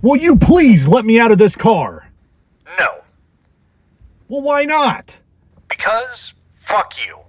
Will you please let me out of this car? No. Well, why not? Because fuck you.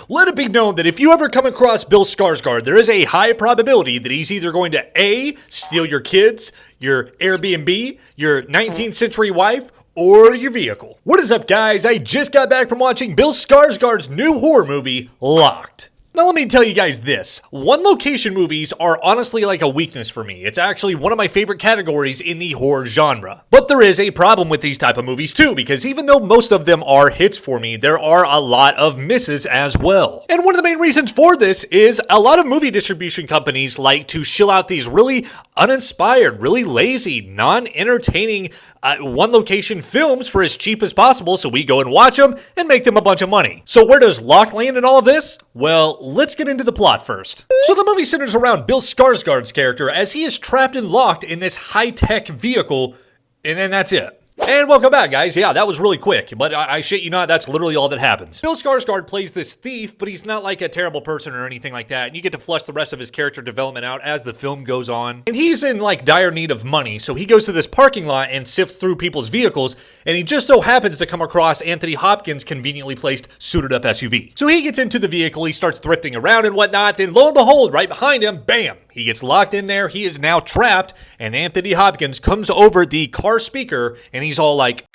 Let it be known that if you ever come across Bill Skarsgård, there is a high probability that he's either going to A, steal your kids, your Airbnb, your 19th century wife, or your vehicle. What is up, guys? I just got back from watching Bill Skarsgård's new horror movie, Locked. Now let me tell you guys this, one location movies are honestly like a weakness for me. It's actually one of my favorite categories in the horror genre. But there is a problem with these type of movies too, because even though most of them are hits for me, there are a lot of misses as well. And one of the main reasons for this is a lot of movie distribution companies like to shill out these really uninspired, really lazy, non-entertaining one location films for as cheap as possible, so we go and watch them and make them a bunch of money. So where does Locked land in all of this? Well, let's get into the plot first. So the movie centers around Bill Skarsgård's character as he is trapped and locked in this high-tech vehicle, and then that's it. And welcome back, guys. Yeah, that was really quick, but I shit you not, that's literally all that happens. Bill Skarsgård plays this thief, but he's not like a terrible person or anything like that, and you get to flesh the rest of his character development out as the film goes on. And he's in like dire need of money, so he goes to this parking lot and sifts through people's vehicles, and he just so happens to come across Anthony Hopkins' conveniently placed suited up SUV. So he gets into the vehicle, he starts thrifting around and whatnot, then lo and behold, right behind him, bam, he gets locked in there, he is now trapped, and Anthony Hopkins comes over the car speaker, and he's all like,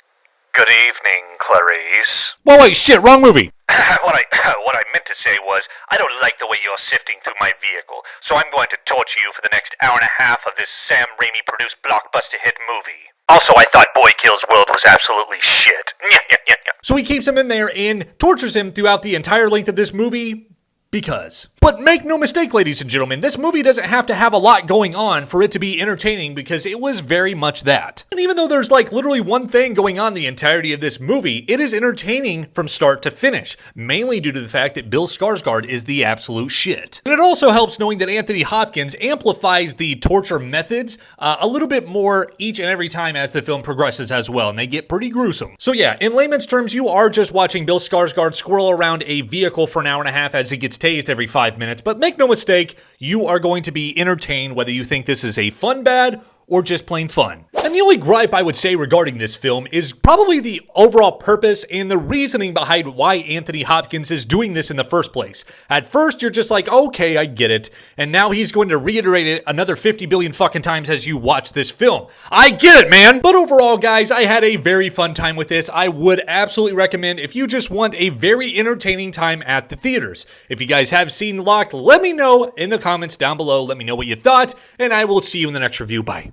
Good evening, Clarice. "Whoa, wait, shit, wrong movie." what I meant to say was, I don't like the way you're sifting through my vehicle, so I'm going to torture you for the next hour and a half of this Sam Raimi-produced blockbuster hit movie. Also, I thought Boy Kills World was absolutely shit. So he keeps him in there and tortures him throughout the entire length of this movie. Because. But make no mistake, ladies and gentlemen, this movie doesn't have to have a lot going on for it to be entertaining, because it was very much that. And even though there's like literally one thing going on the entirety of this movie, it is entertaining from start to finish, mainly due to the fact that Bill Skarsgård is the absolute shit. And it also helps knowing that Anthony Hopkins amplifies the torture methods a little bit more each and every time as the film progresses as well, and they get pretty gruesome. So yeah, in layman's terms, you are just watching Bill Skarsgård squirrel around a vehicle for an hour and a half as he gets tased every 5 minutes, but make no mistake, you are going to be entertained whether you think this is a fun bad or just plain fun. And the only gripe I would say regarding this film is probably the overall purpose and the reasoning behind why Anthony Hopkins is doing this in the first place. At first, you're just like, okay, I get it. And now he's going to reiterate it another 50 billion fucking times as you watch this film. I get it, man! But overall, guys, I had a very fun time with this. I would absolutely recommend if you just want a very entertaining time at the theaters. If you guys have seen Locked, let me know in the comments down below. Let me know what you thought, and I will see you in the next review. Bye.